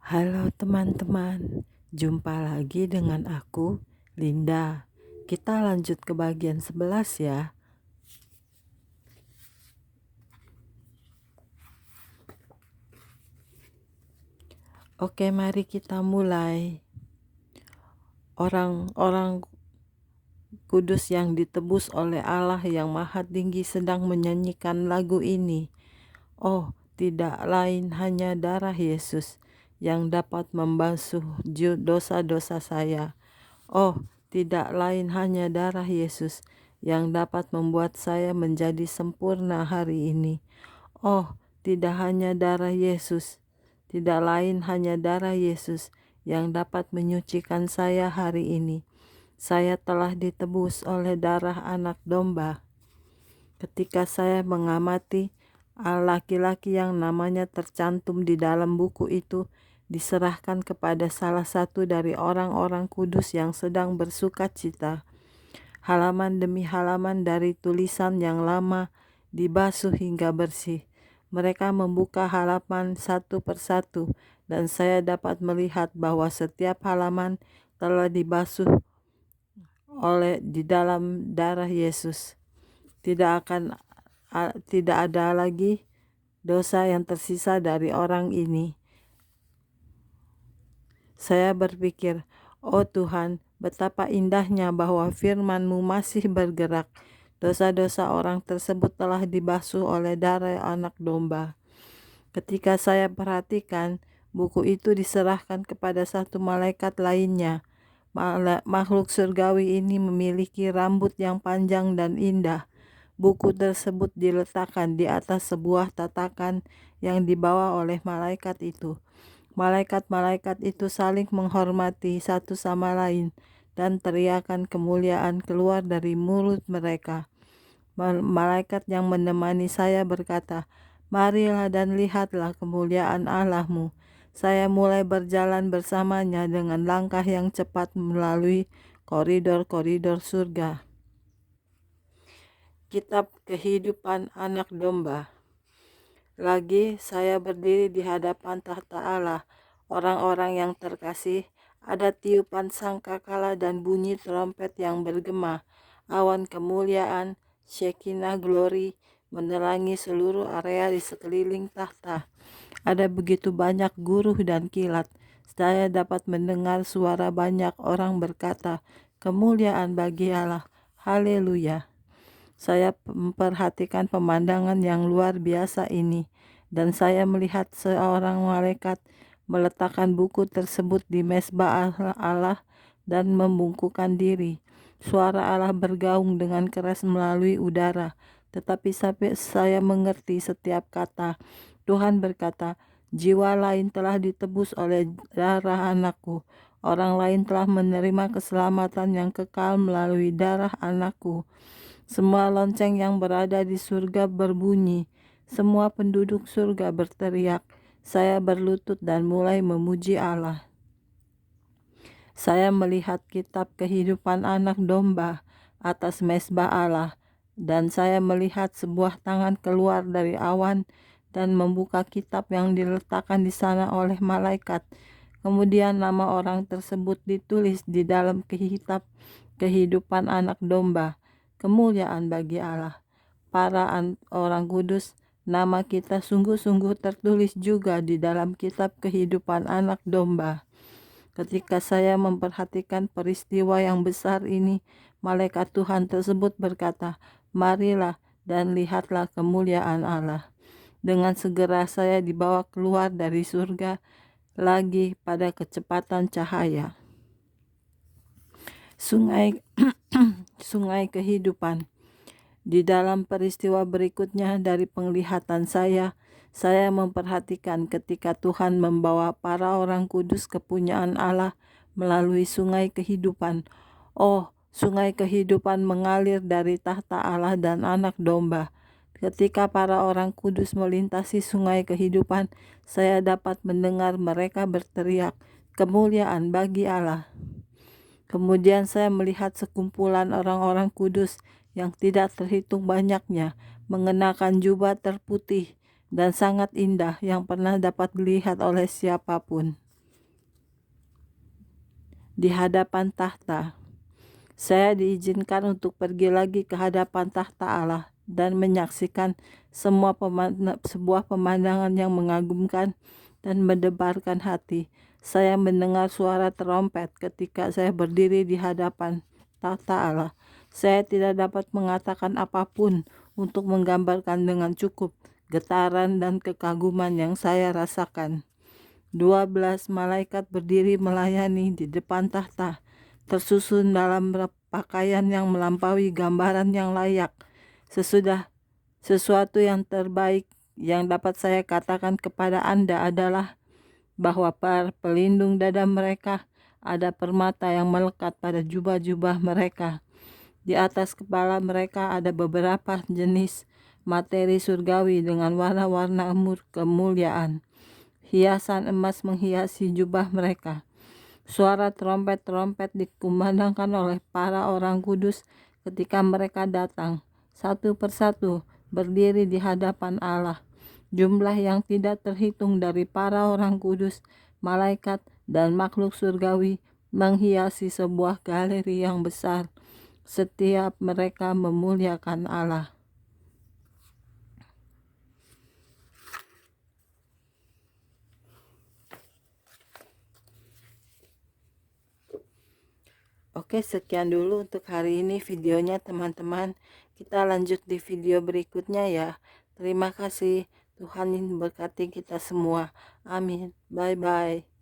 Halo teman-teman, jumpa lagi dengan aku, Linda. Kita lanjut ke bagian 11 ya. Oke, mari kita mulai. Orang-orang kudus yang ditebus oleh Allah yang Maha Tinggi sedang menyanyikan lagu ini. Oh, tidak lain hanya darah Yesus yang dapat membasuh dosa-dosa saya. Oh, tidak lain hanya darah Yesus yang dapat membuat saya menjadi sempurna hari ini. Oh, tidak hanya darah Yesus, tidak lain hanya darah Yesus yang dapat menyucikan saya hari ini. Saya telah ditebus oleh darah anak domba. Ketika saya mengamati laki-laki yang namanya tercantum di dalam buku itu diserahkan kepada salah satu dari orang-orang kudus yang sedang bersuka cita. Halaman demi halaman dari tulisan yang lama dibasuh hingga bersih. Mereka membuka halaman satu persatu dan saya dapat melihat bahwa setiap halaman telah dibasuh di dalam darah Yesus. Tidak ada lagi dosa yang tersisa dari orang ini. Saya berpikir, oh Tuhan, betapa indahnya bahwa firman-Mu masih bergerak. Dosa-dosa orang tersebut telah dibasuh oleh darah anak domba. Ketika saya perhatikan, buku itu diserahkan kepada satu malaikat lainnya. Makhluk surgawi ini memiliki rambut yang panjang dan indah. Buku tersebut diletakkan di atas sebuah tatakan yang dibawa oleh malaikat itu. Malaikat-malaikat itu saling menghormati satu sama lain dan teriakan kemuliaan keluar dari mulut mereka. Malaikat yang menemani saya berkata, "Marilah dan lihatlah kemuliaan Allahmu." Saya mulai berjalan bersamanya dengan langkah yang cepat melalui koridor-koridor surga. Kitab Kehidupan Anak Domba. Lagi saya berdiri di hadapan tahta Allah. Orang-orang yang terkasih, ada tiupan sangkakala dan bunyi trompet yang bergema. Awan kemuliaan, Shekinah glory, menerangi seluruh area di sekeliling tahta. Ada begitu banyak guru dan kilat. Saya dapat mendengar suara banyak orang berkata, "Kemuliaan bagi Allah, haleluya." Saya memperhatikan pemandangan yang luar biasa ini, dan saya melihat seorang malaikat meletakkan buku tersebut di mezbah Allah dan membungkukkan diri. Suara Allah bergaung dengan keras melalui udara, tetapi sampai saya mengerti setiap kata. Tuhan berkata, "Jiwa lain telah ditebus oleh darah anakku. Orang lain telah menerima keselamatan yang kekal melalui darah anakku." Semua lonceng yang berada di surga berbunyi. Semua penduduk surga berteriak. Saya berlutut dan mulai memuji Allah. Saya melihat kitab kehidupan anak domba atas mezbah Allah, dan saya melihat sebuah tangan keluar dari awan dan membuka kitab yang diletakkan di sana oleh malaikat. Kemudian nama orang tersebut ditulis di dalam kitab kehidupan anak domba. Kemuliaan bagi Allah. Para orang kudus, nama kita sungguh-sungguh tertulis juga di dalam kitab kehidupan anak domba. Ketika saya memperhatikan peristiwa yang besar ini, malaikat Tuhan tersebut berkata, "Marilah dan lihatlah kemuliaan Allah." Dengan segera saya dibawa keluar dari surga lagi pada kecepatan cahaya. Sungai sungai kehidupan. Di dalam peristiwa berikutnya dari penglihatan saya memperhatikan ketika Tuhan membawa para orang kudus kepunyaan Allah melalui sungai kehidupan. Oh, sungai kehidupan mengalir dari tahta Allah dan anak domba. Ketika para orang kudus melintasi sungai kehidupan, saya dapat mendengar mereka berteriak, "Kemuliaan bagi Allah." Kemudian saya melihat sekumpulan orang-orang kudus yang tidak terhitung banyaknya, mengenakan jubah terputih dan sangat indah yang pernah dapat dilihat oleh siapapun. di hadapan tahta. Saya diizinkan untuk pergi lagi ke hadapan tahta Allah dan menyaksikan sebuah pemandangan yang mengagumkan dan mendebarkan hati. Saya mendengar suara trompet ketika saya berdiri di hadapan tahta Allah. Saya tidak dapat mengatakan apapun untuk menggambarkan dengan cukup getaran dan kekaguman yang saya rasakan. 12 malaikat berdiri melayani di depan tahta, tersusun dalam pakaian yang melampaui gambaran yang layak. Sesuatu yang terbaik yang dapat saya katakan kepada Anda adalah bahwa pelindung dada mereka ada permata yang melekat pada jubah-jubah mereka. Di atas kepala mereka ada beberapa jenis materi surgawi dengan warna-warna kemuliaan. Hiasan emas menghiasi jubah mereka. Suara trompet-trompet dikumandangkan oleh para orang kudus ketika mereka datang, satu persatu berdiri di hadapan Allah. Jumlah yang tidak terhitung dari para orang kudus, malaikat, dan makhluk surgawi menghiasi sebuah galeri yang besar. Setiap mereka memuliakan Allah. Oke, sekian dulu untuk hari ini videonya teman-teman. Kita lanjut di video berikutnya ya. Terima kasih. Tuhan memberkati kita semua. Amin. Bye-bye.